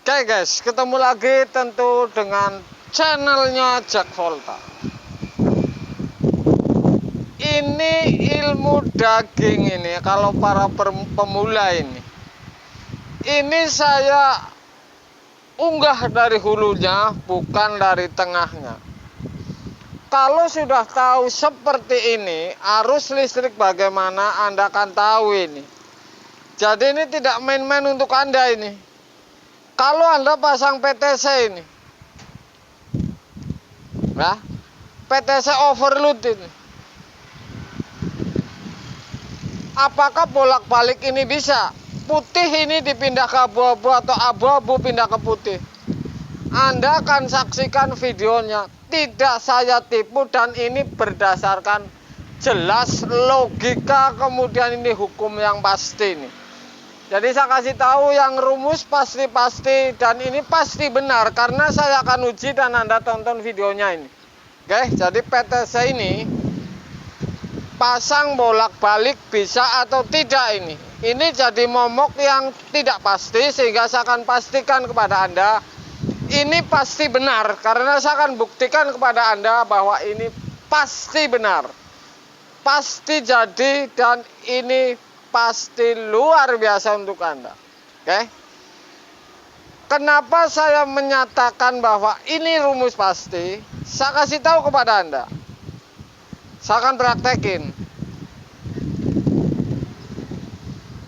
Oke guys, ketemu lagi tentu dengan channelnya Jack Volta. Ini ilmu daging ini, kalau para pemula ini saya unggah dari hulunya, bukan dari tengahnya. Kalau sudah tahu seperti ini, arus listrik bagaimana Anda akan tahu ini. Jadi ini tidak main-main untuk Anda ini. Kalau Anda pasang PTC ini, ya, PTC overload ini, apakah bolak-balik ini bisa? Putih ini dipindah ke abu-abu atau abu-abu pindah ke putih? Anda akan saksikan videonya. Tidak saya tipu dan ini berdasarkan jelas logika, kemudian ini hukum yang pasti nih. Jadi saya kasih tahu yang rumus pasti dan ini pasti benar karena saya akan uji dan Anda tonton videonya ini. Oke, jadi PTC ini pasang bolak-balik bisa atau tidak ini. Ini jadi momok yang tidak pasti sehingga saya akan pastikan kepada Anda ini pasti benar karena saya akan buktikan kepada Anda bahwa ini pasti benar. Pasti jadi dan ini pasti luar biasa untuk Anda. Oke. Kenapa saya menyatakan bahwa ini rumus pasti? Saya kasih tahu kepada Anda. Saya akan praktekin.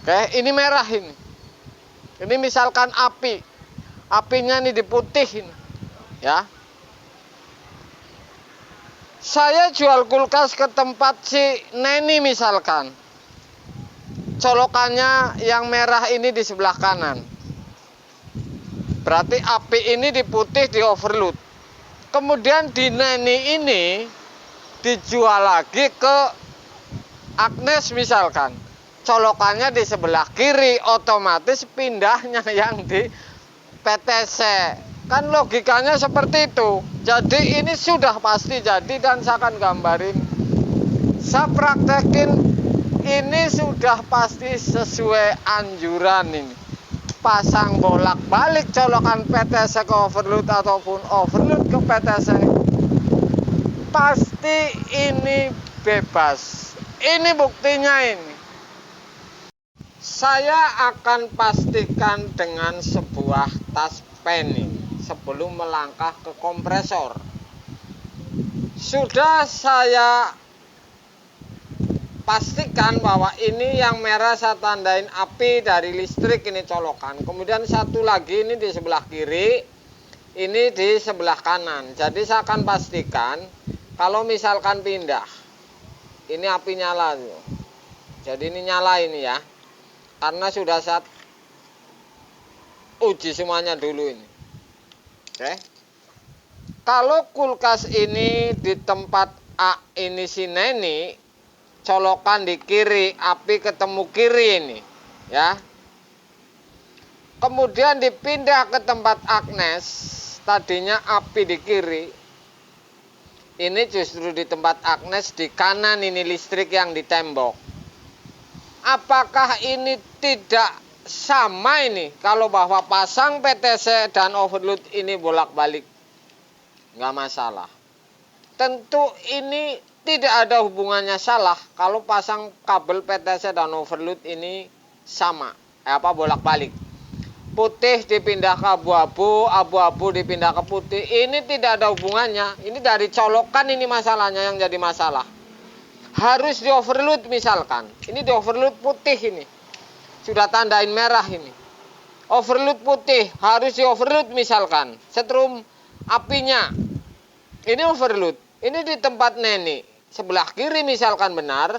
Oke, ini merah ini. Ini misalkan api. Apinya ini diputihin. Ya. Saya jual kulkas ke tempat si Neni misalkan. Colokannya yang merah ini di sebelah kanan. Berarti api ini diputih di overload. Kemudian di Neni ini dijual lagi ke Agnes misalkan. Colokannya di sebelah kiri, otomatis pindahnya yang di PTC. Kan logikanya seperti itu. Jadi ini sudah pasti jadi dan saya akan gambarin. Saya praktekin. Ini sudah pasti sesuai anjuran ini. Pasang bolak-balik colokan PTC ke overload ataupun overload ke PTC. Pasti ini bebas. Ini buktinya ini. Saya akan pastikan dengan sebuah tas pen ini sebelum melangkah ke kompresor. Sudah saya pastikan bahwa ini yang merah saya tandain api dari listrik ini colokan. Kemudian satu lagi ini di sebelah kiri, ini di sebelah kanan. Jadi saya akan pastikan kalau misalkan pindah, ini api nyala tuh. Jadi ini nyala ini ya. Karena sudah saya uji semuanya dulu ini. Oke. Kalau kulkas ini di tempat A ini si Neni, colokan di kiri, api ketemu kiri ini, ya. Kemudian dipindah ke tempat Agnes, tadinya api di kiri. Ini justru di tempat Agnes di kanan ini listrik yang di tembok. Apakah ini tidak sama ini kalau bahwa pasang PTC dan overload ini bolak-balik? Nggak masalah. Tentu ini tidak ada hubungannya salah kalau pasang kabel PTC dan overload ini sama, bolak-balik. Putih dipindah ke abu-abu, abu-abu dipindah ke putih. Ini tidak ada hubungannya. Ini dari colokan ini masalahnya yang jadi masalah. Harus di overload misalkan. Ini di overload putih ini. Sudah tandain merah ini. Overload putih harus di overload misalkan. Setrum apinya. Ini overload. Ini di tempat Neni. Sebelah kiri misalkan benar.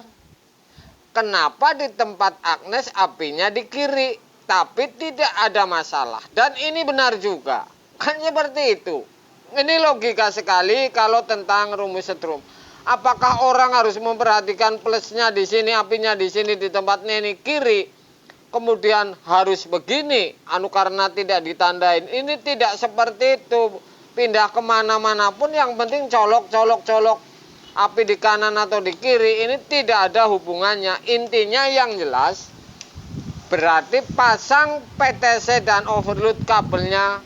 Kenapa di tempat Agnes apinya di kiri? Tapi tidak ada masalah. Dan ini benar juga. Kan seperti itu. Ini logika sekali kalau tentang rumus setrum. Apakah orang harus memperhatikan plusnya di sini, apinya di sini di tempat Neni kiri? Kemudian harus begini, karena tidak ditandain. Ini tidak seperti itu. Pindah kemana-mana pun yang penting colok. Api di kanan atau di kiri ini tidak ada hubungannya. Intinya yang jelas berarti pasang PTC dan overload kabelnya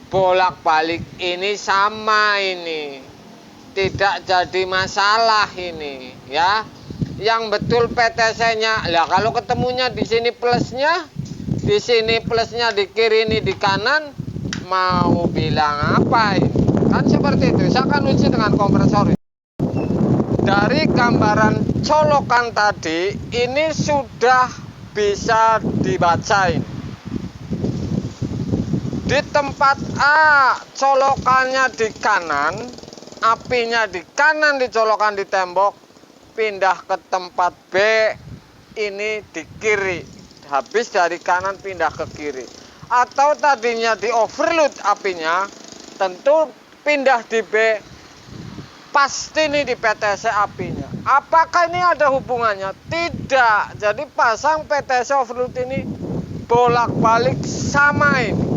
bolak-balik ini sama ini. Tidak jadi masalah ini, ya. Yang betul PTC-nya. Lah kalau ketemunya di sini plusnya, di sini plusnya di kiri ini di kanan, mau bilang apa ini? Kan seperti itu. Saya akan uji dengan kompresor ini. Dari gambaran colokan tadi, ini sudah bisa dibaca ini. Di tempat A colokannya di kanan, apinya di kanan dicolokan di tembok, pindah ke tempat B ini di kiri, habis dari kanan pindah ke kiri. Atau tadinya di overload apinya, tentu pindah di B, pasti ini di PTC apinya. Apakah ini ada hubungannya? Tidak. Jadi pasang PTC overload ini bolak-balik sama ini.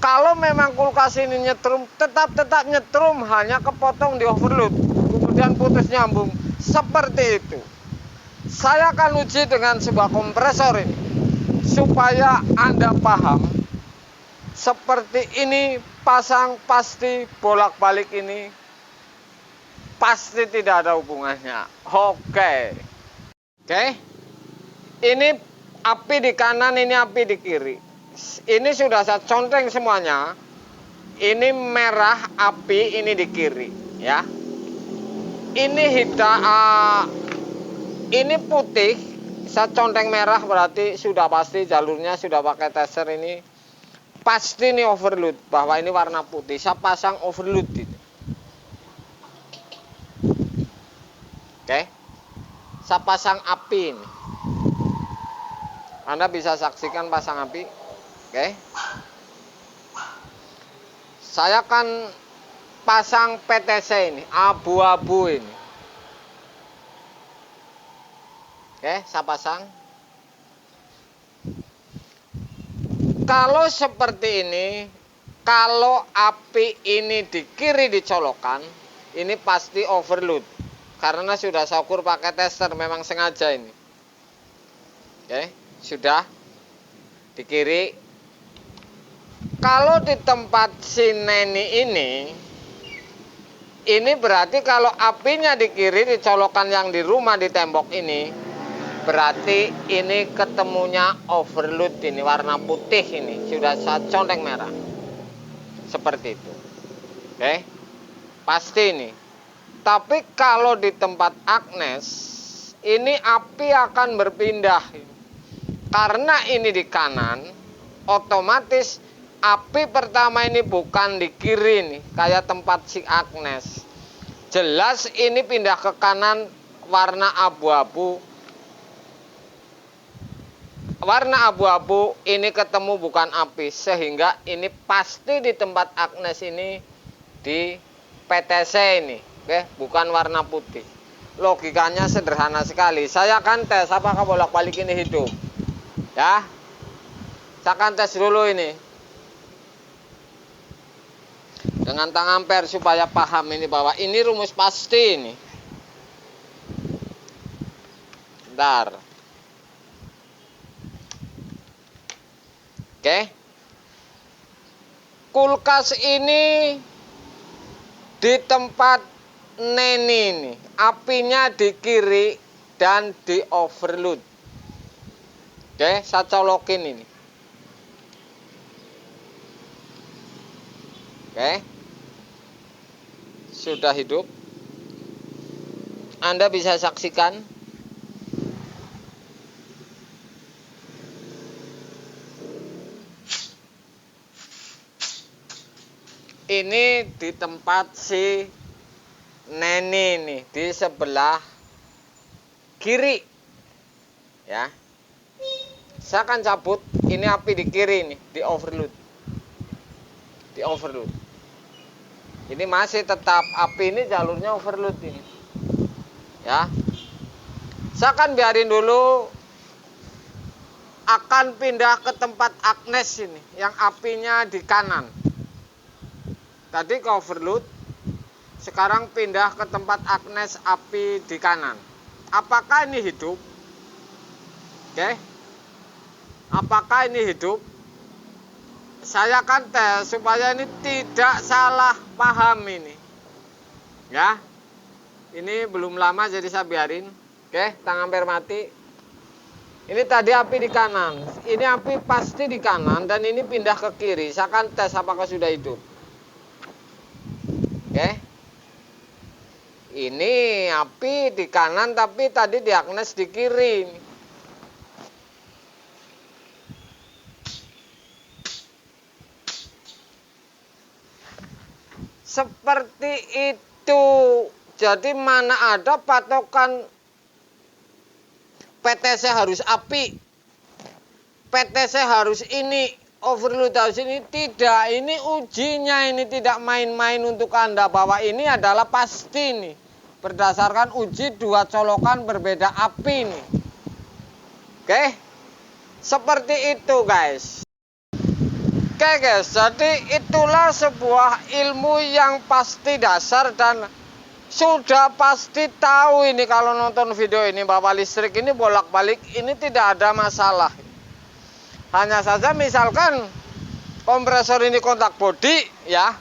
Kalau memang kulkas ini nyetrum, tetap nyetrum, hanya kepotong di overload, kemudian putus nyambung, seperti itu. Saya akan uji dengan sebuah kompresor ini, supaya Anda paham. Seperti ini, pasang pasti bolak-balik ini, pasti tidak ada hubungannya. Oke. Ini api di kanan, ini api di kiri. Ini sudah saya conteng semuanya. Ini merah api, ini di kiri, ya. Ini hitam, ini putih. Saya conteng merah berarti sudah pasti jalurnya sudah pakai tester ini. Pasti ini overload, bahwa ini warna putih. Saya pasang overload gitu. Saya pasang api ini. Anda bisa saksikan pasang api. Saya akan pasang PTC ini, abu-abu ini. Saya pasang. Kalau seperti ini, kalau api ini di kiri dicolokan, ini pasti overload. Karena sudah saya ukur pakai tester, memang sengaja ini. Sudah di kiri. Kalau di tempat si Neni ini berarti kalau apinya di kiri dicolokan yang di rumah di tembok ini, berarti ini ketemunya overload ini, warna putih ini, sudah saya conteng merah. Seperti itu. Pasti ini. Tapi kalau di tempat Agnes, ini api akan berpindah. Karena ini di kanan, otomatis api pertama ini bukan di kiri nih, kayak tempat si Agnes. Jelas ini pindah ke kanan, warna abu-abu. Warna abu-abu ini ketemu bukan api, sehingga ini pasti di tempat Agnes ini di PTC ini, bukan warna putih. Logikanya sederhana sekali. Saya akan tes apakah bolak-balik ini hidup. Ya, saya akan tes dulu ini dengan tang ampere supaya paham ini bahwa ini rumus pasti ini. Bentar. Kulkas ini di tempat Neni ini, apinya di kiri dan di overload. Saya colokin ini. Sudah hidup. Anda bisa saksikan. Ini di tempat si Neni nih, di sebelah kiri. Ya. Saya akan cabut, ini api di kiri nih, di overload. Di overload. Ini masih tetap api ini jalurnya overload ini. Ya. Saya akan biarin dulu, akan pindah ke tempat Agnes ini, yang apinya di kanan. Tadi ke overload, sekarang pindah ke tempat Agnes api di kanan. Apakah ini hidup? apakah ini hidup? Saya akan tes supaya ini tidak salah paham ini. Ya. Ini belum lama jadi saya biarin. Oke, tang ampere mati. Ini tadi api di kanan. Ini api pasti di kanan dan ini pindah ke kiri. Saya akan tes apakah sudah hidup. Oke. Ini api di kanan tapi tadi diagnes di kiri. Seperti itu. Jadi mana ada patokan PTC harus api, PTC harus ini, overload harus ini. Tidak, ini ujinya, ini tidak main-main untuk Anda bahwa ini adalah pasti nih. Berdasarkan uji dua colokan berbeda api nih. Oke, seperti itu guys. Oke guys, jadi itulah sebuah ilmu yang pasti dasar dan sudah pasti tahu ini kalau nonton video ini bahwa listrik ini bolak-balik ini tidak ada masalah. Hanya saja misalkan kompresor ini kontak bodi ya.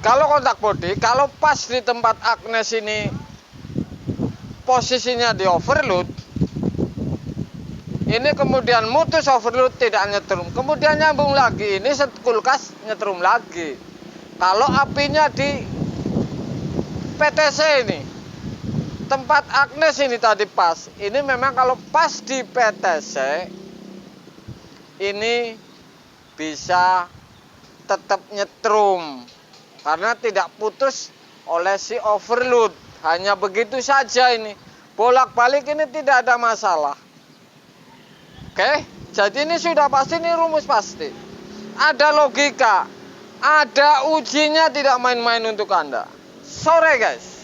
Kalau kontak bodi, kalau pas di tempat agnes ini posisinya di overload, ini kemudian mutus overload tidak nyetrum, kemudian nyambung lagi, ini kulkas nyetrum lagi. Kalau apinya di PTC ini, tempat agnes ini tadi pas, ini memang kalau pas di PTC, ini bisa tetap nyetrum, karena tidak putus oleh si overload. Hanya begitu saja ini, bolak-balik ini tidak ada masalah. Oke, jadi ini sudah pasti, ini rumus pasti. Ada logika, ada ujinya, tidak main-main untuk Anda. Sore guys.